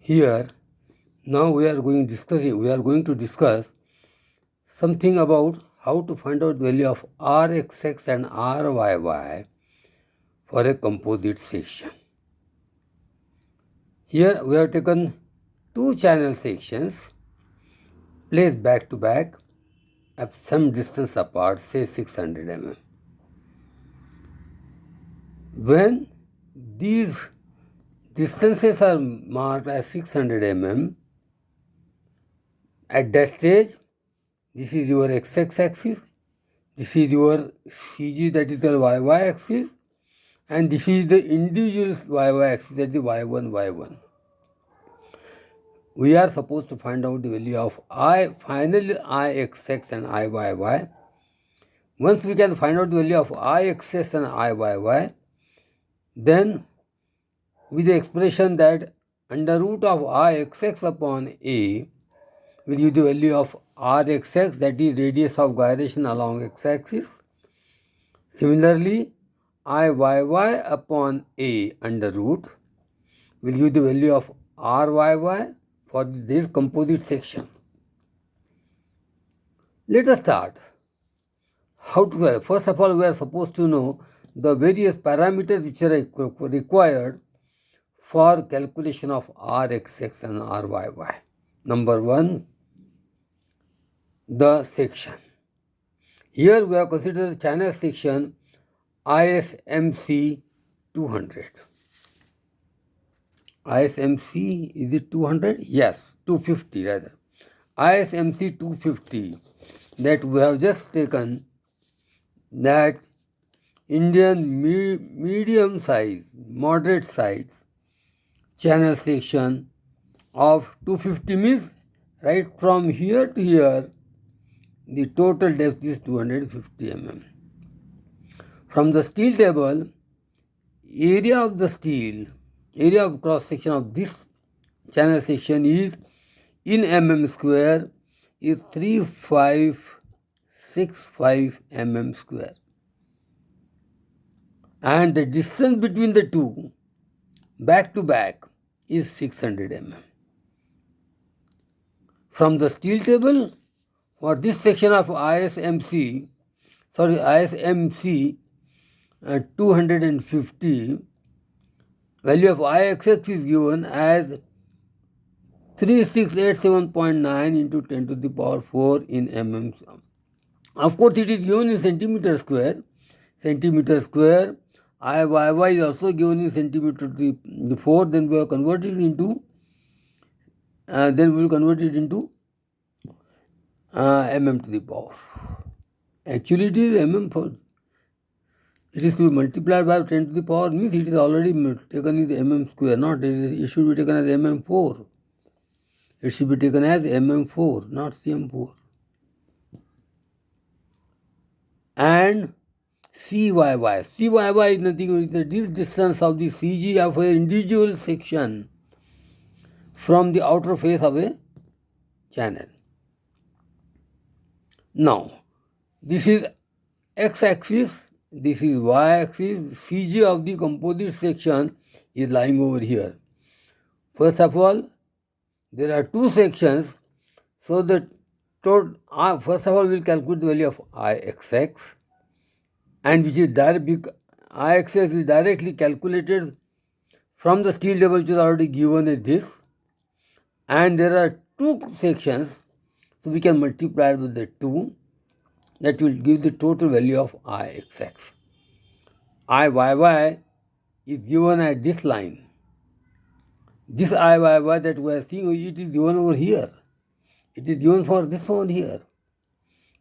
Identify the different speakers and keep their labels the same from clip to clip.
Speaker 1: Here, now we are going to discuss something about how to find out value of Rxx and Ryy for a composite section. Here we have taken two channel sections placed back to back at some distance apart, say 600 mm. When these distances are marked as 600 mm, at that stage, this is your x-axis axis, this is your CG, that is the y axis, and this is the individual y axis, that is the y1, y1. We are supposed to find out the value of finally Ixx and Iyy. Once we can find out the value of Ixx and Iyy, then with the expression that under root of Ixx upon A will give the value of Rxx, that is radius of gyration along x-axis. Similarly, Iyy upon A under root will give the value of Ryy for this composite section. Let us start. First of all, we are supposed to know the various parameters which are required for calculation of Rxx and Ryy. Number one, the section. Here we have considered the channel section ISMC 200. ISMC, is it 200? Yes, 250 rather. ISMC 250, that we have just taken, that Indian medium size, moderate size channel section of 250 means right from here to here, the total depth is 250 mm. From the steel table, area of cross section of this channel section is in mm square is 3565 mm square, and the distance between the two back to back is 600 mm. From the steel table, for this section of ISMC 250, value of Ixx is given as 3687.9 into 10 to the power 4 in mm. Of course, it is given in centimeter square. Iyy is also given in centimeter to the 4. Then we will convert it into mm to the power. Actually, it is mm for. It is to be multiplied by 10 to the power, means it is already taken as mm square, not it should be taken as mm4. It should be taken as mm4, not cm4. And Cyy is nothing but this distance of the CG of an individual section from the outer face of a channel. Now, this is x-axis, this is y-axis, CG of the composite section is lying over here. First of all, there are two sections, so the total, first of all we will calculate the value of Ixx, and which is Ixx is directly calculated from the steel table which is already given as this, and there are two sections, so we can multiply with the 2, that will give the total value of Ixx. Iyy is given at this line. This Iyy that we are seeing, it is given over here. It is given for this one here.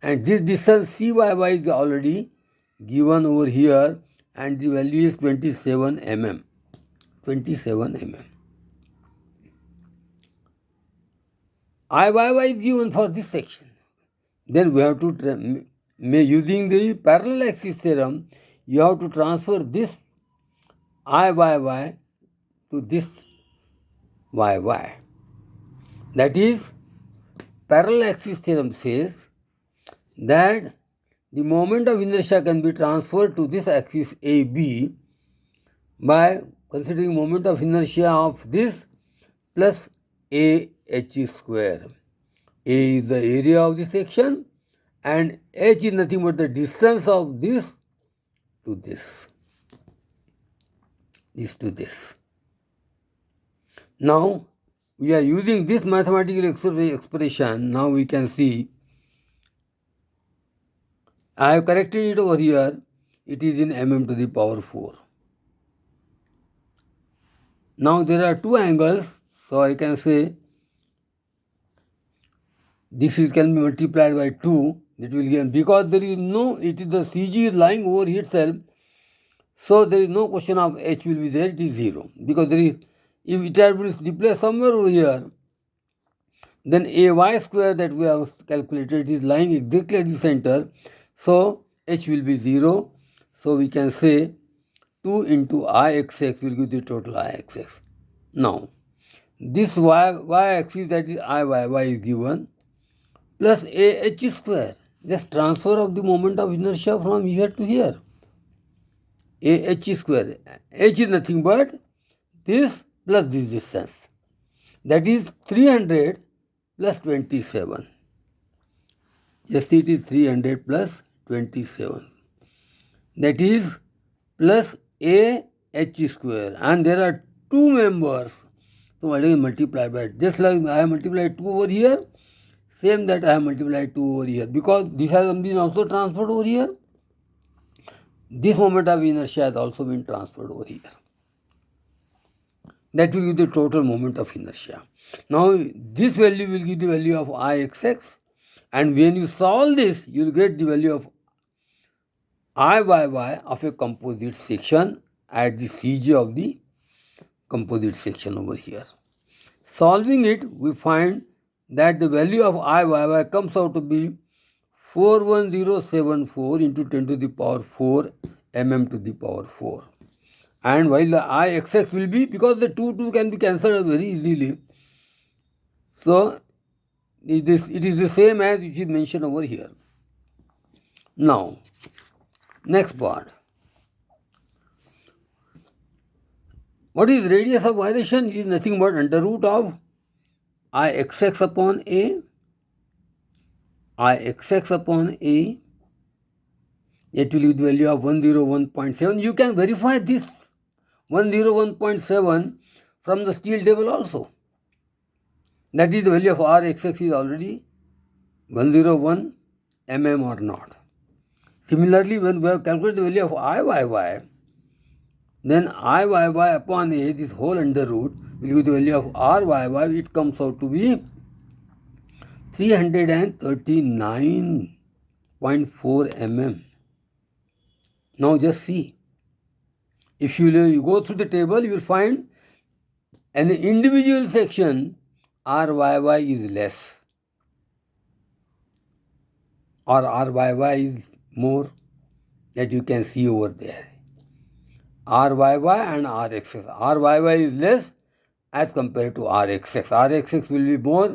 Speaker 1: And this distance Cyy is already given over here, and the value is 27 mm. 27 mm. Iyy is given for this section. Then we have to, using the parallel axis theorem, you have to transfer this Iyy to this yy. That is, parallel axis theorem says that the moment of inertia can be transferred to this axis AB by considering moment of inertia of this plus AH square. A is the area of the section and H is nothing but the distance of this to this. This to this. Now we are using this mathematical expression. Now we can see I have corrected it over here. It is in mm to the power 4. Now there are two angles, so I can say this can be multiplied by 2. That will give, because there is no, it is the CG is lying over itself, so there is no question of H will be there, it is 0. Because there is, if it had been replaced somewhere over here, then AY square that we have calculated is lying exactly at the center, so H will be 0. So we can say 2 into Ixx will give the total Ixx. Now, this y-axis, that is Iyy, is given, plus AH square, just transfer of the moment of inertia from here to here. AH square, H is nothing but this plus this distance, that is 300 plus 27. Yes, it is 300 plus 27. That is plus AH square, and there are two members, so I will multiply by it. Just like I have multiplied 2 over here, same that I have multiplied 2 over here, because this has been also transferred over here. This moment of inertia has also been transferred over here. That will give the total moment of inertia. Now this value will give the value of Ixx, and when you solve this, you will get the value of Iyy of a composite section at the CG of the composite section over here. Solving it, we find that the value of Iyy comes out to be 41074 into 10 to the power 4 mm to the power 4. And while the Ixx will be, because the 2 can be cancelled very easily, so it is the same as which is mentioned over here. Now, next part. What is radius of gyration? It is nothing but under root of Ixx upon A. Ixx upon A. It will give the value of 101.7. You can verify this 101.7 from the steel table also. That is the value of Rxx is already 101 mm or not. Similarly, when we have calculated the value of Iyy, then Iyy upon A, this whole under root, will give the value of Ryy. It comes out to be 339.4 mm. Now just see. If you go through the table, you will find an individual section Ryy is less, or Ryy is more, that you can see over there. Ryy and Rxx. Ryy is less as compared to Rxx. Rxx will be more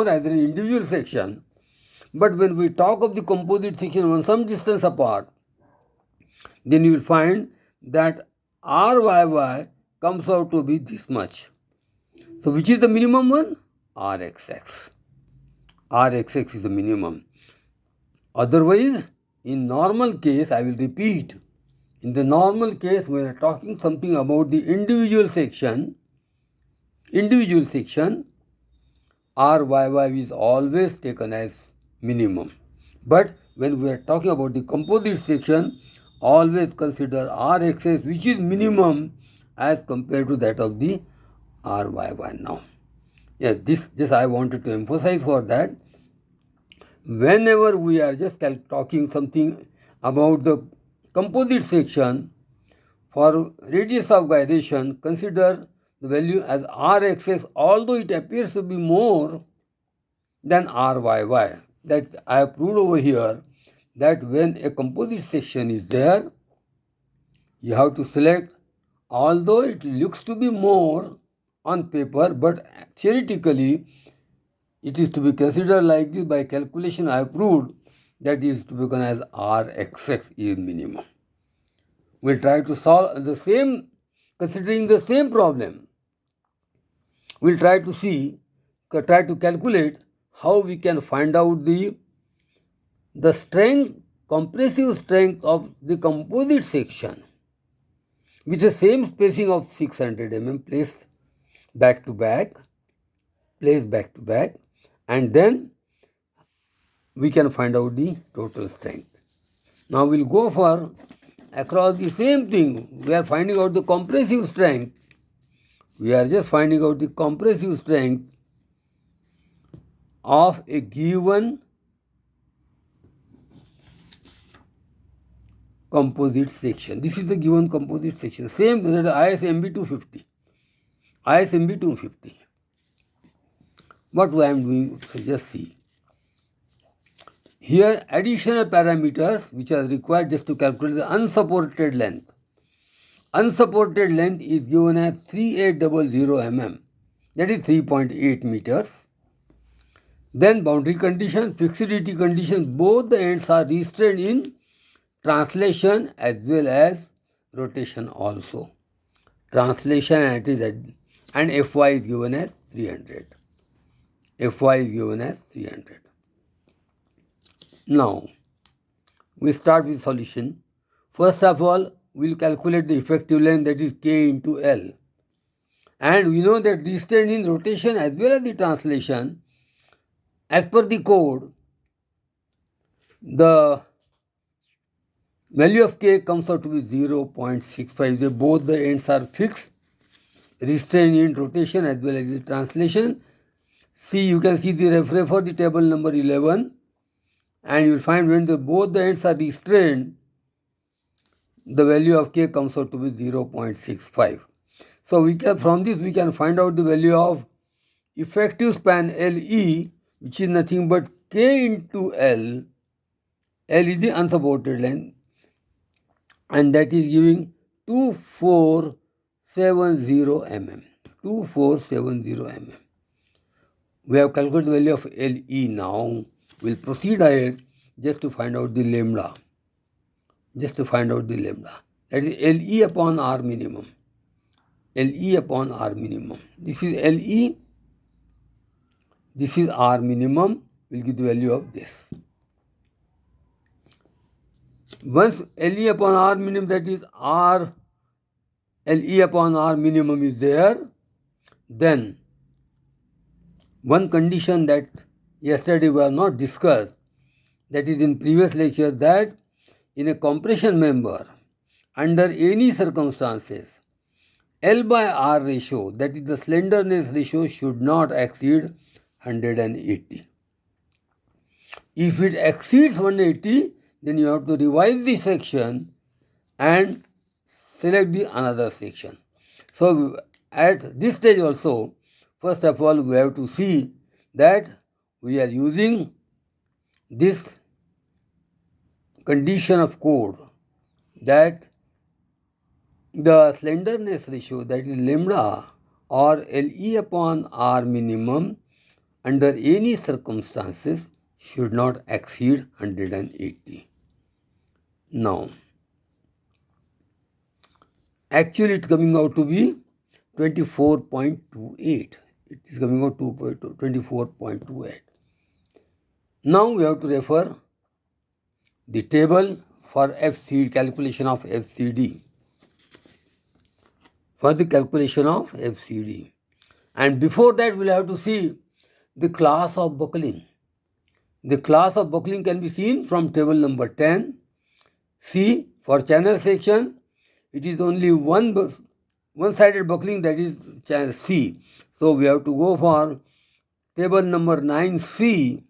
Speaker 1: as an individual section. But when we talk of the composite section on some distance apart, then you will find that Ryy comes out to be this much. So which is the minimum one? Rxx. Rxx is the minimum. Otherwise, in normal case, I will repeat, in the normal case, we are talking something about the individual section, Ryy is always taken as minimum. But when we are talking about the composite section, always consider Rxx, which is minimum as compared to that of the Ryy now. Yes, this I wanted to emphasize for that. Whenever we are just talking something about the composite section, for radius of gyration, consider the value as Rxx, although it appears to be more than Ryy. That I have proved over here, that when a composite section is there, you have to select, although it looks to be more on paper, but theoretically it is to be considered like this. By calculation I have proved that is to be taken as Rxx is minimum. We will try to solve the same, considering the same problem. We will try to see try to calculate how we can find out the strength, compressive strength of the composite section with the same spacing of 600 mm placed back to back, and then we can find out the total strength. Now we'll go for across the same thing. We are finding out the compressive strength. We are just finding out the compressive strength of a given composite section. This is the given composite section. Same that ISMB 250. ISMB 250. What I am doing, so just see. Here additional parameters which are required just to calculate the unsupported length. Unsupported length is given as 3800 mm, that is 3.8 meters. Then boundary condition, fixity condition, both the ends are restrained in translation as well as rotation also. Translation and Fy is given as 300. Fy is given as 300. Now, we start with solution. First of all, we will calculate the effective length, that is K into L. And we know that restrained in rotation as well as the translation, as per the code, the value of K comes out to be 0.65. Both the ends are fixed, restrained in rotation as well as the translation. See, you can see the refer for the table number 11. And you will find when both the ends are restrained, the value of K comes out to be 0.65. So we can, from this we can find out the value of effective span LE, which is nothing but K into L. L is the unsupported length, and that is giving 2470 mm. 2470 mm. We have calculated the value of LE now. We'll proceed ahead just to find out the lambda. That is LE upon R minimum. LE upon R minimum. This is LE. This is R minimum. We'll give the value of this. Once LE upon R minimum, that is LE upon R minimum is there, then one condition that yesterday we have not discussed, that is in previous lecture, that in a compression member, under any circumstances, L by R ratio, that is the slenderness ratio, should not exceed 180. If it exceeds 180, then you have to revise the section and select the another section. So at this stage also, first of all, we have to see that we are using this condition of code, that the slenderness ratio, that is lambda or LE upon R minimum, under any circumstances should not exceed 180. Now, actually it's coming out to be 24.28. It is coming out to 24.28. Now we have to refer the table for FCD, calculation of FCD. For the calculation of FCD. And before that, we'll have to see the class of buckling. The class of buckling can be seen from table number 10. See, for channel section, it is only one-sided buckling, that is channel C. So we have to go for table number 9C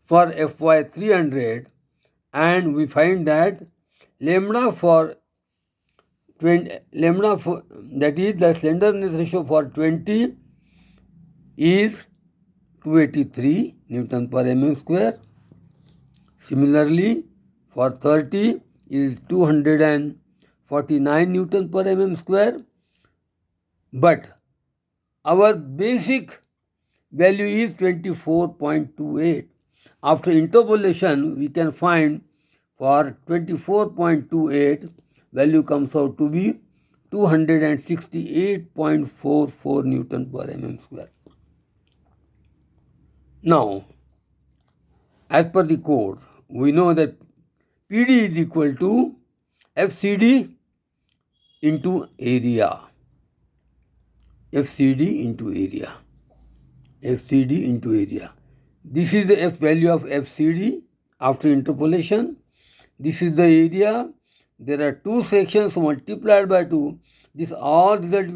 Speaker 1: for FY 300, and we find that lambda for that is the slenderness ratio for 20 is 283 Newton per mm square. Similarly, for 30 is 249 Newton per mm square. But our basic value is 24.28. After interpolation, we can find for 24.28, value comes out to be 268.44 Newton per mm square. Now, as per the code, we know that PD is equal to FCD into area. FCD into area. FCD into area. This is the F value of FCD after interpolation. This is the area. There are two sections multiplied by 2. This all result